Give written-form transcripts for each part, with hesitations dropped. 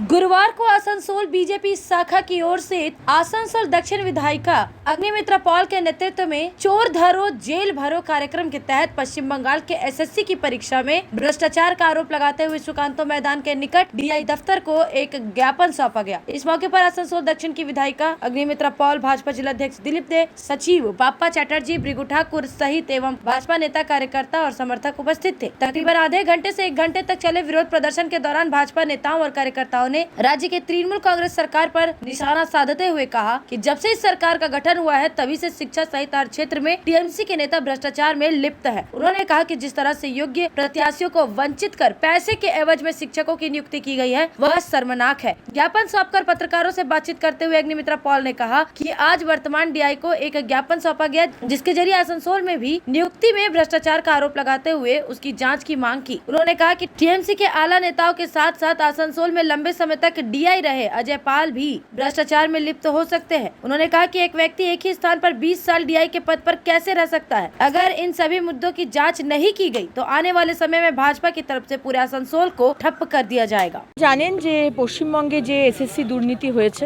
गुरुवार को आसनसोल बीजेपी शाखा की ओर से आसनसोल दक्षिण विधायिका अग्निमित्रा पॉल के नेतृत्व में चोर धरो जेल भरो कार्यक्रम के तहत पश्चिम बंगाल के एसएससी की परीक्षा में भ्रष्टाचार का आरोप लगाते हुए सुकांतो मैदान के निकट डीआई दफ्तर को एक ज्ञापन सौंपा गया। इस मौके पर आसनसोल दक्षिण की विधायिका अग्निमित्रा पॉल, भाजपा जिलाध्यक्ष दिलीप दे, सचिव बाप्पा चैटर्जी, भृगु ठाकुर सहित एवं भाजपा नेता, कार्यकर्ता और समर्थक उपस्थित थे। तकरीबन आधे घंटे से 1 घंटे तक चले विरोध प्रदर्शन के दौरान भाजपा नेताओं और कार्यकर्ताओं ने राज्य के तृणमूल कांग्रेस सरकार पर निशाना साधते हुए कहा कि जब से इस सरकार का गठन हुआ है तभी से शिक्षा सहित हर क्षेत्र में टीएमसी के नेता भ्रष्टाचार में लिप्त है। उन्होंने कहा कि जिस तरह से योग्य प्रत्याशियों को वंचित कर पैसे के एवज में शिक्षकों की नियुक्ति की गई है वह शर्मनाक है। ज्ञापन सौंपकर पत्रकारों से बातचीत करते हुए अग्निमित्रा पॉल ने कहा कि आज वर्तमान डीआई को एक ज्ञापन सौंपा गया जिसके जरिए आसनसोल में भी नियुक्ति में भ्रष्टाचार का आरोप लगाते हुए उसकी जाँच की मांग की। उन्होंने कहा कि टीएमसी के आला नेताओं के साथ साथ आसनसोल में लंबे समय तक डीआई रहे अजय पाल भी भ्रष्टाचार में लिप्त हो सकते हैं। उन्होंने कहा कि एक व्यक्ति एक ही स्थान पर 20 साल डीआई के पद पर कैसे रह सकता है। अगर इन सभी मुद्दों की जांच नहीं की गई तो आने वाले समय में भाजपा की तरफ से पूरे आसनसोल को ठप्प कर दिया जाएगा। জানেন যে পশ্চিমবঙ্গে যে এসএসসি দুর্নীতি হয়েছে,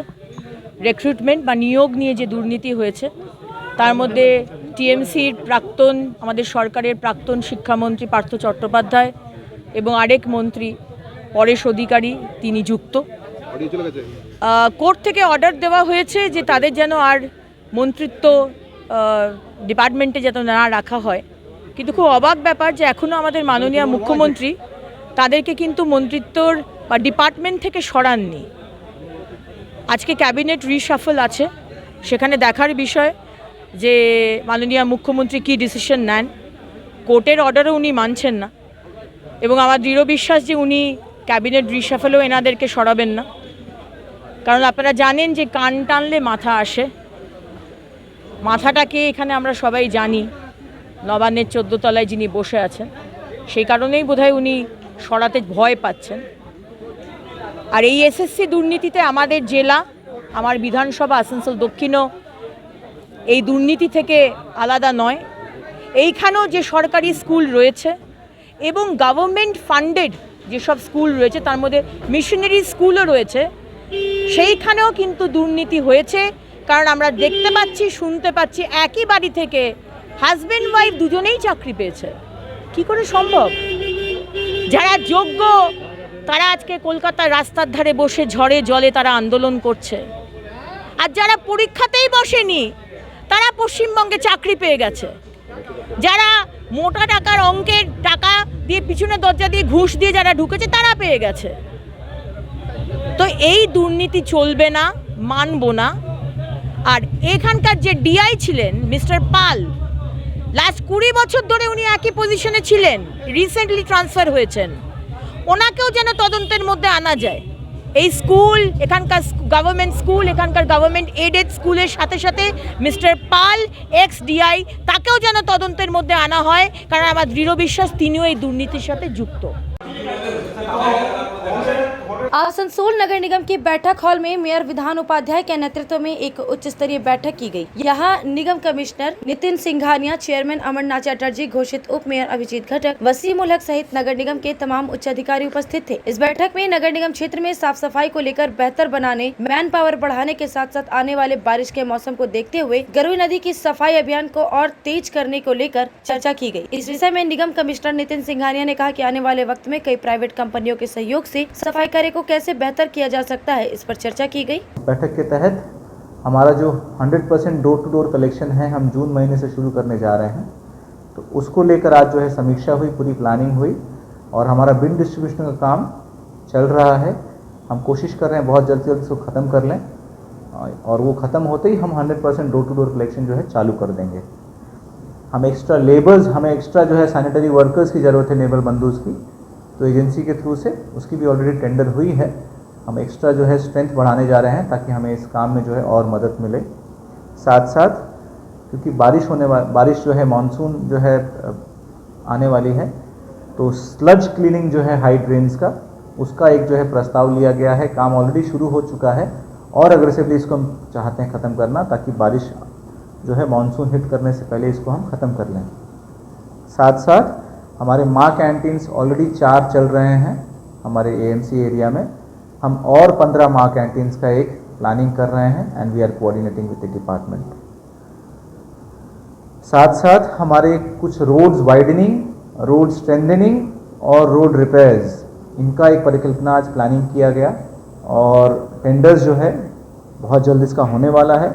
রিক্রুটমেন্ট বা নিয়োগ নিয়ে যে দুর্নীতি হয়েছে, তার মধ্যে টিএমসির প্রাক্তন আমাদের সরকারের প্রাক্তন শিক্ষামন্ত্রী পার্থ চট্টোপাধ্যায় এবং আরেক মন্ত্রী পরেশ অধিকারী তিনি যুক্ত। কোর্ট থেকে অর্ডার দেওয়া হয়েছে যে তাদের যেন আর মন্ত্রিত্ব ডিপার্টমেন্টে যেন না রাখা হয়, কিন্তু খুব অবাক ব্যাপার যে এখনও আমাদের মাননীয় মুখ্যমন্ত্রী তাদেরকে কিন্তু মন্ত্রিত্বর বা ডিপার্টমেন্ট থেকে সরাননি। আজকে ক্যাবিনেট রিশাফল আছে, সেখানে দেখার বিষয় যে মাননীয় মুখ্যমন্ত্রী কী ডিসিশন নেন। কোর্টের অর্ডারও উনি মানছেন না এবং আমার দৃঢ় বিশ্বাস যে উনি ক্যাবিনেট রিশাফলেও এনাদেরকে সরাবেন না, কারণ আপনারা জানেন যে কান টানলে মাথা আসে। মাথাটাকে এখানে আমরা সবাই জানি, নবান্নের 14 তলায় যিনি বসে আছেন, সেই কারণেই বোধহয় উনি সরাতে ভয় পাচ্ছেন। আর এই এসএসসি দুর্নীতিতে আমাদের জেলা, আমার বিধানসভা আসানসোল দক্ষিণও এই দুর্নীতি থেকে আলাদা নয়। এইখানেও যে সরকারি স্কুল রয়েছে এবং গভর্নমেন্ট ফান্ডেড যেসব স্কুল রয়েছে তার মধ্যে মিশনারি স্কুলও রয়েছে, সেইখানেও কিন্তু দুর্নীতি হয়েছে। কারণ আমরা দেখতে পাচ্ছি, শুনতে পাচ্ছি একই বাড়ি থেকে হাজব্যান্ড ওয়াইফ দুজনেই চাকরি পেয়েছে। কি করে সম্ভব? যারা যোগ্য তারা আজকে কলকাতার রাস্তার ধারে বসে ঝড়ে জলে তারা আন্দোলন করছে, আর যারা পরীক্ষাতেই বসেনি তারা পশ্চিমবঙ্গে চাকরি পেয়ে গেছে। যারা মোটা টাকার অঙ্কের টাকা দিয়ে পিছনে দরজা দিয়ে ঘুষ দিয়ে যারা ঢুকেছে তারা পেয়ে গেছে। তো এই দুর্নীতি চলবে না, মানব না। আর এখানকার যে ডিআই ছিলেন মিস্টার পাল, লাস্ট 20 বছর ধরে উনি একই পজিশনে ছিলেন, রিসেন্টলি ট্রান্সফার হয়েছেন। ওনাকেও যেন তদন্তের মধ্যে আনা যায়। এই স্কুল, এখানকার গভর্নমেন্ট স্কুল, এখানকার গভর্নমেন্ট এডেড স্কুলের সাথে সাথে মিস্টার পাল এক্স ডিআই তাকেও যেন তদন্তের মধ্যে আনা হয়, কারণ আমার দৃঢ় বিশ্বাস তিনিও এই দুর্নীতির সাথে যুক্ত। आसनसोल नगर निगम की बैठक हॉल में मेयर विधान उपाध्याय के नेतृत्व में एक उच्च स्तरीय बैठक की गई। यहाँ निगम कमिश्नर नितिन सिंघानिया, चेयरमैन अमरनाथ चैटर्जी, घोषित उप मेयर अभिजीत घटक, वसीम उल हक सहित नगर निगम के तमाम उच्च अधिकारी उपस्थित थे। इस बैठक में नगर निगम क्षेत्र में साफ सफाई को लेकर बेहतर बनाने, मैन पावर बढ़ाने के साथ साथ आने वाले बारिश के मौसम को देखते हुए गरुई नदी की सफाई अभियान को और तेज करने को लेकर चर्चा की गई। इस विषय में निगम कमिश्नर नितिन सिंघानिया ने कहा कि आने वाले वक्त में कई प्राइवेट कंपनियों के सहयोग से सफाई कार्य को कैसे बेहतर किया जा सकता है, इस पर चर्चा की गई। बैठक के तहत हमारा जो 100% डोर टू डोर कलेक्शन है हम जून महीने से शुरू करने जा रहे हैं, तो उसको लेकर आज जो है समीक्षा हुई, पूरी प्लानिंग हुई और हमारा बिन डिस्ट्रीब्यूशन का काम चल रहा है। हम कोशिश कर रहे हैं बहुत जल्द से जल्द इसको ख़त्म कर लें और वो ख़त्म होते ही हम 100% डोर टू डोर कलेक्शन जो है चालू कर देंगे। हम एक्स्ट्रा लेबर्स, हमें एक्स्ट्रा जो है सैनिटरी वर्कर्स की ज़रूरत है नेवल बंदूक की, तो एजेंसी के थ्रू से उसकी भी ऑलरेडी टेंडर हुई है। हम एक्स्ट्रा जो है स्ट्रेंथ बढ़ाने जा रहे हैं ताकि हमें इस काम में जो है और मदद मिले। साथ साथ क्योंकि बारिश जो है मानसून जो है आने वाली है, तो स्लज क्लीनिंग जो है हाई ड्रेन्स का, उसका एक जो है प्रस्ताव लिया गया है। काम ऑलरेडी शुरू हो चुका है और अग्रेसिवली इसको हम चाहते हैं ख़त्म करना, ताकि बारिश जो है मानसून हिट करने से पहले इसको हम ख़त्म कर लें। साथ साथ हमारे माँ कैंटीन्स ऑलरेडी 4 चल रहे हैं हमारे एएमसी एरिया में। हम और 15 माँ कैंटीन्स का एक प्लानिंग कर रहे हैं and we are coordinating with the department. साथ साथ हमारे कुछ रोड्स वाइडनिंग, रोड स्ट्रेंथनिंग और रोड रिपेयर्स, इनका एक परिकल्पना आज प्लानिंग किया गया और टेंडर्स जो है बहुत जल्द इसका होने वाला है।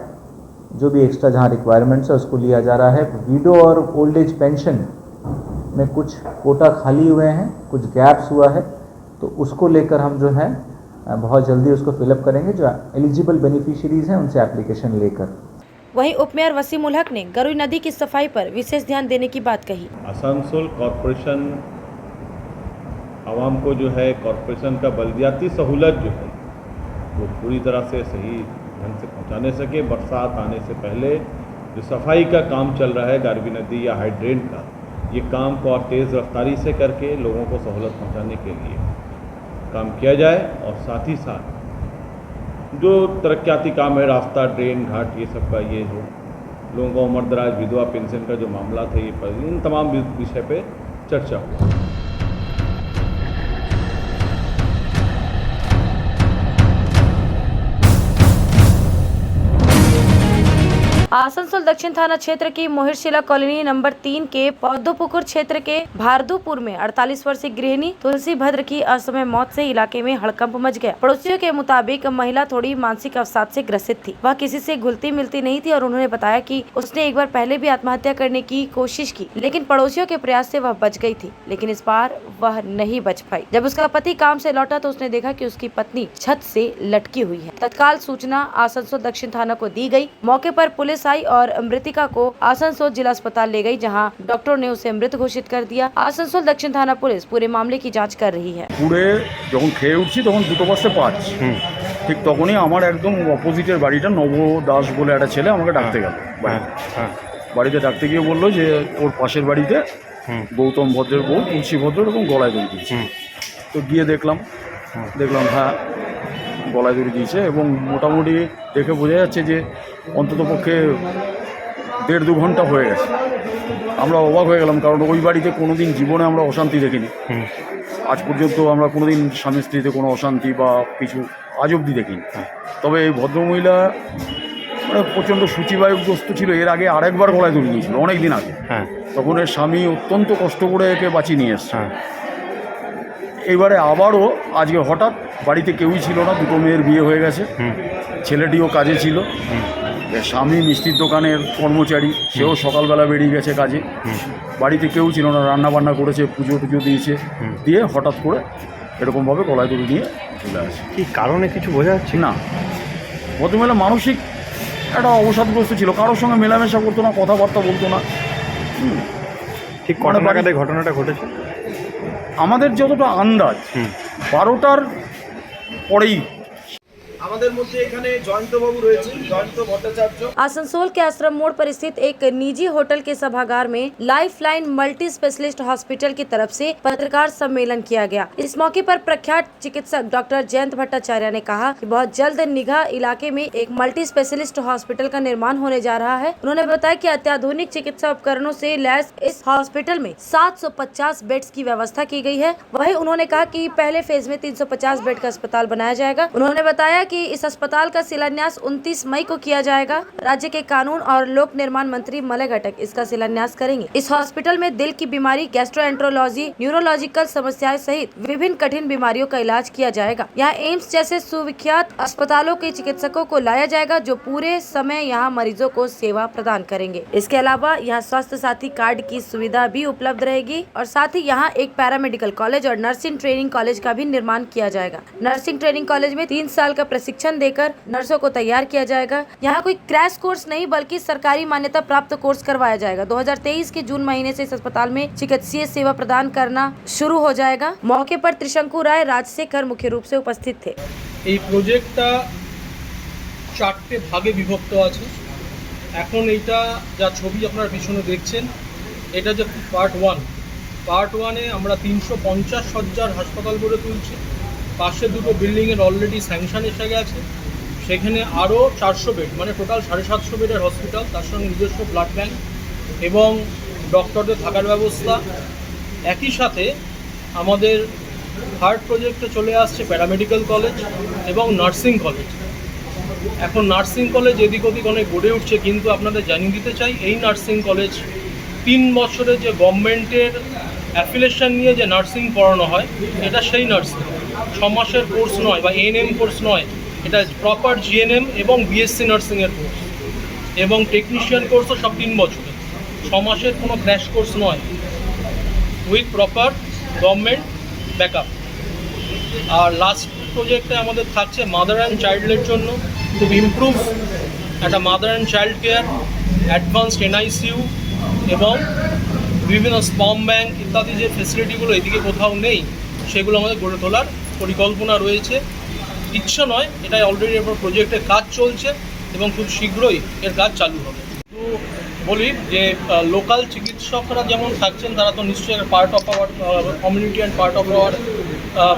जो भी एक्स्ट्रा जहाँ रिक्वायरमेंट्स है उसको लिया जा रहा है। विडो और ओल्ड एज पेंशन में कुछ कोटा खाली हुए हैं, कुछ गैप्स हुआ है, तो उसको लेकर हम जो है बहुत जल्दी उसको फिलअप करेंगे। जो एलिजिबल बेनिफिशियरीज हैं उनसे एप्लीकेशन लेकर। वहीं उपमेयर वसीम उल हक ने गरुड़ नदी की सफाई पर विशेष ध्यान देने की बात कही। आसनसोल कॉरपोरेशन आवाम को जो है कॉरपोरेशन का बलदियाती सहूलत जो है वो पूरी तरह से सही ढंग से पहुंचाने सके। बरसात आने से पहले जो सफाई का काम चल रहा है गारवी नदी या हाइड्रेंट का, ये काम को और तेज़ रफ्तारी से करके लोगों को सहूलत पहुंचाने के लिए काम किया जाए। और साथ ही साथ जो तरक्याती काम है, रास्ता, ड्रेन, घाट, ये सब का ये जो लोगों को उम्र दराज, विधवा पेंशन का जो मामला था, ये इन तमाम विषय पे चर्चा हुआ। आसनसोल दक्षिण थाना क्षेत्र की मोहिरशिला कॉलोनी नंबर 3 के पौधोपुकुर क्षेत्र के भारदुपुर में 48 वर्षीय गृहिणी तुलसी भद्र की असमय मौत से इलाके में हड़कंप मच गया। पड़ोसियों के मुताबिक महिला थोड़ी मानसिक अवसाद से ग्रसित थी। वह किसी से घुलती मिलती नहीं थी और उन्होंने बताया कि उसने एक बार पहले भी आत्महत्या करने की कोशिश की, लेकिन पड़ोसियों के प्रयास से वह बच गई थी, लेकिन इस बार वह नहीं बच पाई। जब उसका पति काम से लौटा तो उसने देखा कि उसकी पत्नी छत से लटकी हुई है। तत्काल सूचना आसनसोल दक्षिण थाना को दी गई। मौके पर पुलिस आई और मृतिका को आसनसोल जिला अस्पताल ले गई, जहां डॉक्टर ने उसे मृत घोषित कर दिया। आसनसोल दक्षिण थाना पुलिस पूरे मामले की जांच कर रही है। পুড়ে যখন খেয়ে উঠছি তখন 2:05 ঠিক তখনই আমার একদম অপোজিটের বাড়িটা নব দাস বলে একটা ছেলে আমাকে ডাকতে গেল। বাড়িতে ডাকতে গিয়ে বললো যে ওর পাশের বাড়িতে গৌতম ভদ্রের বউ তুলসী ভদ্র এরকম গলায় দড়ি দিয়েছে। তো গিয়ে দেখলাম হ্যাঁ গলায় দড়ি দিয়েছে এবং মোটামুটি দেখে বোঝা যাচ্ছে যে অন্ততপক্ষে 1.5-2 ঘন্টা হয়ে গেছে। আমরা অবাক হয়ে গেলাম, কারণ ওই বাড়িতে কোনোদিন জীবনে আমরা অশান্তি দেখিনি। আজ পর্যন্ত আমরা কোনোদিন স্বামী স্ত্রীতে কোনো অশান্তি বা কিছু আজ অবধি দেখিনি। তবে এই ভদ্রমহিলা মানে প্রচণ্ড সূচিবায়ুগ্রস্ত ছিল। এর আগে আরেকবার গলায় দড়ি দিয়েছিল অনেক দিন আগে। তখন এর স্বামী অত্যন্ত কষ্ট করে একে বাঁচিয়ে নিয়ে এসছে। এইবারে আবারও আজকে হঠাৎ বাড়িতে কেউই ছিল না, 2 মেয়ের বিয়ে হয়ে গেছে, ছেলেটিও কাজে ছিল, স্বামী মিষ্টির দোকানের কর্মচারী, সেও সকালবেলা বেরিয়ে গেছে কাজে, বাড়িতে কেউ ছিল না, রান্না বান্না করেছে, পুজো টুজো দিয়েছে, দিয়ে হঠাৎ করে এরকমভাবে গলায় দড়ি নিয়ে চলে আসে। কি কারণে কিছু বোঝা যাচ্ছে না, ভদ্রমহিলা মানসিক একটা অবসাদগ্রস্ত ছিল, কারোর সঙ্গে মেলামেশা করতো না, কথাবার্তা বলতো না। ঠিক কটা নাগাদ এই ঘটনাটা ঘটেছে? আমাদের যতটা আন্দাজ 12টার পরেই। আমাদের মধ্যে এখানে জয়ন্ত বাবু রয়েছেন, জয়ন্ত ভট্টাচার্য। आसनसोल के आश्रम मोड़ पर स्थित एक निजी होटल के सभागार में life line multi specialist hospital की तरफ से पत्रकार सम्मेलन किया गया। इस मौके पर प्रख्यात चिकित्सक डॉक्टर जयंत भट्टाचार्य ने कहा कि बहुत जल्द निगाह इलाके में एक मल्टी स्पेशलिस्ट हॉस्पिटल का निर्माण होने जा रहा है। उन्होंने बताया कि अत्याधुनिक चिकित्सा उपकरणों से लैस इस हॉस्पिटल में 750 बेड्स की व्यवस्था की गई है। वहीं उन्होंने कहा कि पहले फेज में 350 बेड का अस्पताल बनाया जाएगा। उन्होंने बताया कि इस अस्पताल का शिलान्यास 29 मई को किया जाएगा। राज्य के कानून और लोक निर्माण मंत्री मलय घटक इसका शिलान्यास करेंगे। इस हॉस्पिटल में दिल की बीमारी, गैस्ट्रोएंट्रोलॉजी, न्यूरोलॉजिकल समस्याएं सहित विभिन्न कठिन बीमारियों का इलाज किया जाएगा। यहाँ एम्स जैसे सुविख्यात अस्पतालों के चिकित्सकों को लाया जाएगा, जो पूरे समय यहाँ मरीजों को सेवा प्रदान करेंगे। इसके अलावा यहाँ स्वास्थ्य साथी कार्ड की सुविधा भी उपलब्ध रहेगी और साथ ही यहाँ एक पैरामेडिकल कॉलेज और नर्सिंग ट्रेनिंग कॉलेज का भी निर्माण किया जाएगा। नर्सिंग ट्रेनिंग कॉलेज में 3 साल का प्रशिक्षण देकर नर्सों को तैयार किया जाएगा। यहाँ कोई क्रैश कोर्स नहीं बल्कि सरकारी मान्यता प्राप्त कोर्स करवाया जाएगा। 2023 के जून महीने से इस अस्पताल में चिकित्सीय सेवा प्रदान करना शुरू हो जाएगा। मौके पर त्रिशंकु राय, राजशेखर मुख्य रूप से उपस्थित थे। এই প্রজেক্টটা 4টে ভাগে বিভক্ত আছে। এখন এইটা যা ছবি আপনারা পিছনে দেখছেন, এটা যে পার্ট 1 আমরা 350 শয্যার হাসপাতাল গড়ে তুলছি। পাশে 2টো বিল্ডিংয়ের অলরেডি স্যাংশন এসে গেছে। সেখানে আরও 400 বেড, মানে টোটাল 750 বেডের হসপিটাল, তার সঙ্গে নিজস্ব ব্লাড ব্যাঙ্ক এবং ডক্টরদের থাকার ব্যবস্থা একই সাথে আমাদের থার্ড প্রজেক্টে চলে আসছে প্যারামেডিক্যাল কলেজ এবং নার্সিং কলেজ। এখন নার্সিং কলেজ এদিক ওদিক অনেক গড়ে উঠছে, কিন্তু আপনাদের জানিয়ে দিতে চাই এই নার্সিং কলেজ 3 বছরের যে গভর্নমেন্টের অ্যাফিলিয়েশন নিয়ে যে নার্সিং পড়ানো হয় এটা সেই নার্সিং, 6 মাসের কোর্স নয় বা এএনএম কোর্স নয়, এটা প্রপার জিএনএম এবং বিএসসি নার্সিংয়ের কোর্স এবং টেকনিশিয়ান কোর্সও সব 3 বছরের, 6 মাসের কোনো ক্র্যাশ কোর্স নয়, উইথ প্রপার গভর্নমেন্ট ব্যাকআপ। আর লাস্ট প্রজেক্টে আমাদের থাকছে মাদার অ্যান্ড চাইল্ডের জন্য খুব ইমপ্রুভ একটা mother and child care, advanced NICU এবং বিভিন্ন স্পাম ব্যাংক ইত্যাদি যে ফেসিলিটিগুলো এদিকে কোথাও নেই সেগুলো আমাদের গড়ে তোলার পরিকল্পনা রয়েছে। ইচ্ছা নয়, এটাই অলরেডি এবার প্রজেক্টের কাজ চলছে এবং খুব শীঘ্রই এর কাজ চালু হবে। তো বলি যে লোকাল চিকিৎসকরা যেমন থাকছেন তারা তো নিশ্চয়ই part of our community and part of our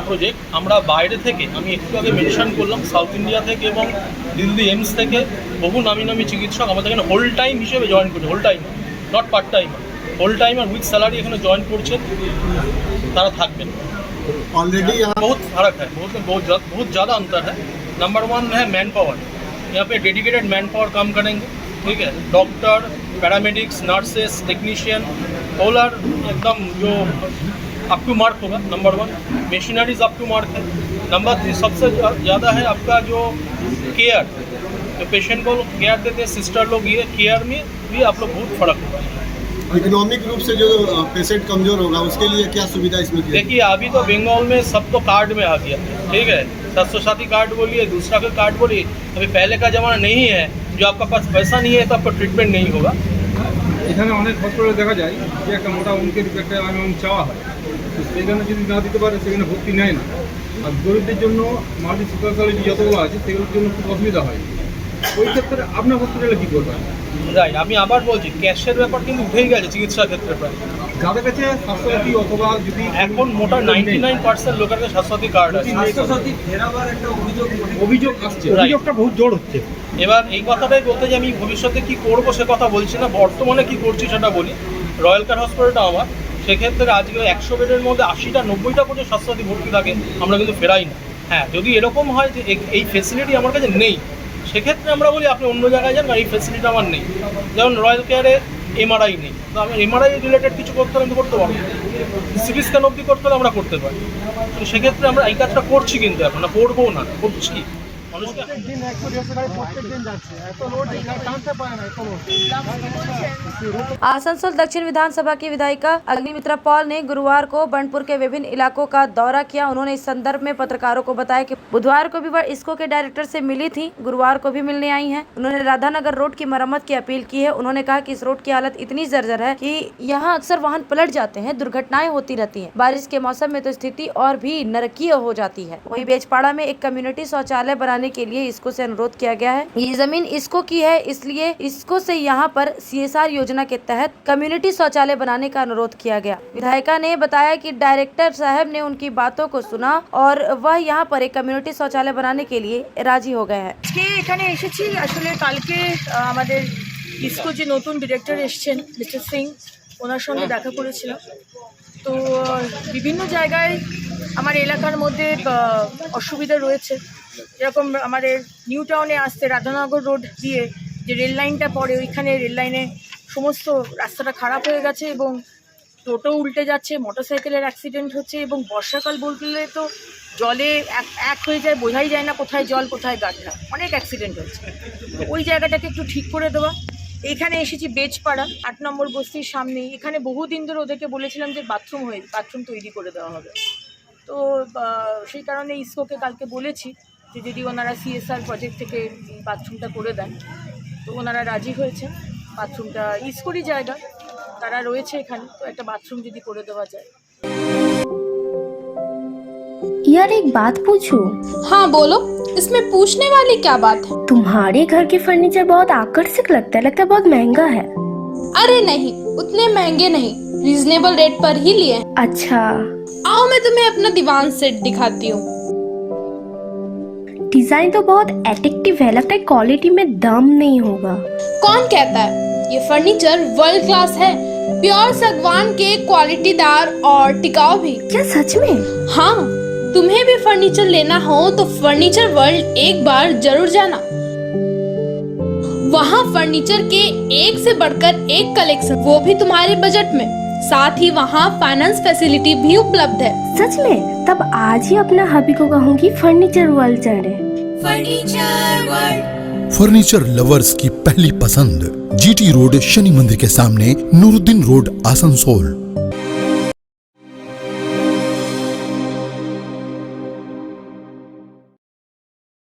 project. আমরা বাইরে থেকে, আমি একটু আগে মেনশন করলাম, সাউথ ইন্ডিয়া থেকে এবং দিল্লি এইমস থেকে বহু নামি নামি চিকিৎসক আমাদের এখানে হোল টাইম হিসেবে জয়েন করছে, whole time not part time, whole time আর উইথ স্যালারি এখানে जॉइन করছেন, তারা থাকবেন। ऑलरेडी बहुत फर्क है, बहुत ज़्यादा अंतर है। नंबर 1 है मैन पावर, यहाँ पे डेडिकेटेड मैन पावर काम करेंगे, ठीक है। Doctor, paramedics, nurses, technician all are एकदम जो अप टू मार्क होगा। Number 1 machineries up to mark है। नंबर 3 सबसे ज़्यादा है आपका जो केयर, जो पेशेंट को केयर देते हैं सिस्टर लोग, ये केयर में भी आप लोग बहुत फ़र्क होगा। इकोनॉमिक रूप से जो पेशेंट कमजोर होगा उसके लिए क्या सुविधा इसमें दी है? देखिए अभी तो बंगाल में सब तो कार्ड में आ गया, ठीक है। स्वास्थ्य साथी कार्ड बोलिए, दूसरा का कार्ड बोलिए, अभी पहले का ज़माना नहीं है जो आपका पास पैसा नहीं है तो आपका ट्रीटमेंट नहीं होगा। এখানে অনেক হসপিটালে দেখা যায় যে একটা মোটা অঙ্কের একটা অ্যামাউন্ট চাওয়া হয়, তো সেখানে যদি না দিতে পারে সেখানে ভর্তি নেয় না। আর গরিবদের জন্য মাল্টি স্পেশালিটি যতগুলো আছে সেগুলোর জন্য খুব অসুবিধা হয়। ওই ক্ষেত্রে আপনার হসপিটালে কী করবেন? রাইট, আমি আবার বলছি ক্যাশের ব্যাপার কিন্তু উঠেই গেছে চিকিৎসা ক্ষেত্রে প্রায়। যাদের কাছে স্বাস্থ্যসাথী অথবা যদি এখন মোটা 99% লোকের কাছে স্বাস্থ্যসাথী কার্ড আছে। স্বাস্থ্যসাথী ফেরাবার একটা অভিযোগ আসছে, অভিযোগটা বহুত জোর হচ্ছে। এবার এই কথাটাই বলতে যে আমি ভবিষ্যতে কি করব সে কথা বলছি না, বর্তমানে কি করছি সেটা বলি। রয়্যাল কেয়ার হসপিটালটা আমার, সেক্ষেত্রে আজকে 100 বেডের মধ্যে 80টা 90টা পর্যন্ত স্বাস্থ্যসাথী ভর্তি থাকে, আমরা কিন্তু ফেরাই না। হ্যাঁ, যদি এরকম হয় যে এই ফেসিলিটি আমার কাছে নেই, সেক্ষেত্রে আমরা বলি আপনি অন্য জায়গায় যান, এই ফেসিলিটি আমার নেই। যেমন রয়্যাল কেয়ারে এমআরআই নেই, তো আমি এমআরআই রিলেটেড কিছু করতে হলে কিন্তু করতে পারবো, সিটি স্ক্যান অবধি করতে হলে আমরা করতে পারি। তো সেক্ষেত্রে আমরা এই কাজটা করছি, কিন্তু এখন না করবো না, করছি। মানুষকে आसनसोल दक्षिण विधानसभा की विधायिका अग्निमित्रा पॉल ने गुरुवार को बंडपुर के विभिन्न इलाकों का दौरा किया। उन्होंने इस संदर्भ में पत्रकारों को बताया कि बुधवार को भी वह इसको के डायरेक्टर से मिली थी, गुरुवार को भी मिलने आई हैं। उन्होंने राधानगर रोड की मरम्मत की अपील की है। उन्होंने कहा कि इस रोड की हालत इतनी जर्जर है कि यहाँ अक्सर वाहन पलट जाते हैं, दुर्घटनाएं होती रहती हैं। बारिश के मौसम में तो स्थिति और भी नरकीय हो जाती है। वहीं बेजपाड़ा में एक कम्युनिटी शौचालय बनाने के लिए इसको से अनुरोध किया गया है। ये जमीन इसको की है, इसलिए इसको से यहाँ पर CSR योजना के तहत कम्युनिटी शौचालय बनाने का अनुरोध किया गया। विधायिका ने बताया कि डायरेक्टर साहब ने उनकी बातों को सुना और वह यहाँ पर एक कम्युनिटी शौचालय बनाने के लिए राजी हो गए हैं। এখানে এসেছি আসলে কালকে আমাদের ইসকো যে নতুন ডিরেক্টর এসেছেন মিস্টার সিং, ওনার সঙ্গে দেখা করেছিলাম। তো বিভিন্ন জায়গায় আমার এলাকার মধ্যে অসুবিধা রয়েছে, যেরকম আমাদের নিউ টাউনে আসতে রাধানগর রোড দিয়ে যে রেল লাইনটা পড়ে, ওইখানে রেল লাইনে সমস্ত রাস্তাটা খারাপ হয়ে গেছে এবং টোটো উল্টে যাচ্ছে, মোটরসাইকেলের অ্যাক্সিডেন্ট হচ্ছে এবং বর্ষাকাল বলতে তো জলে এক হয়ে যায়, বোঝাই যায় না কোথায় জল কোথায় গাড্ডা, অনেক অ্যাক্সিডেন্ট হচ্ছে। ওই জায়গাটাকে একটু ঠিক করে দেওয়া। এখানে এসেছি বেজপাড়া 8 নম্বর বস্তির সামনেই, এখানে বহুদিন ধরে ওদেরকে বলেছিলাম যে বাথরুম তৈরি করে দেওয়া হবে। তো সেই কারণে ইসকোকে কালকে বলেছি যে যদি ওনারা CSR প্রজেক্ট থেকে বাথরুমটা করে দেন, তো ওনারা রাজি হয়েছে। বাথরুমটা ইসকোরই জায়গা, তারা রয়েছে এখানে, তো একটা বাথরুম যদি করে দেওয়া যায়। यार एक बात पूछूं? हाँ बोलो, इसमें पूछने वाली क्या बात है? तुम्हारे घर के फर्नीचर बहुत आकर्षक लगता है बहुत महंगा है। अरे नहीं, उतने महंगे नहीं, रीजनेबल रेट पर ही लिए। अच्छा, आओ मैं तुम्हें अपना दीवान सेट दिखाती हूँ। डिजाइन तो बहुत एट्रैक्टिव है, लगता है क्वालिटी में दम नहीं होगा। कौन कहता है? ये फर्नीचर वर्ल्ड क्लास है, प्योर सागवान के क्वालिटीदार और टिकाऊ भी। क्या सच में? हाँ, तुम्हें भी फर्नीचर लेना हो तो फर्नीचर वर्ल्ड एक बार जरूर जाना। वहाँ फर्नीचर के एक से बढ़कर एक कलेक्शन, वो भी तुम्हारे बजट में। साथ ही वहाँ फाइनेंस फैसिलिटी भी उपलब्ध है। सच में? तब आज ही अपना हबी को कहूँगी फर्नीचर वर्ल्ड चढ़े। फर्नीचर वर्ल्ड, फर्नीचर लवर्स की पहली पसंद, जीटी रोड, शनि मंदिर के सामने, नूरुद्दीन रोड, आसनसोल।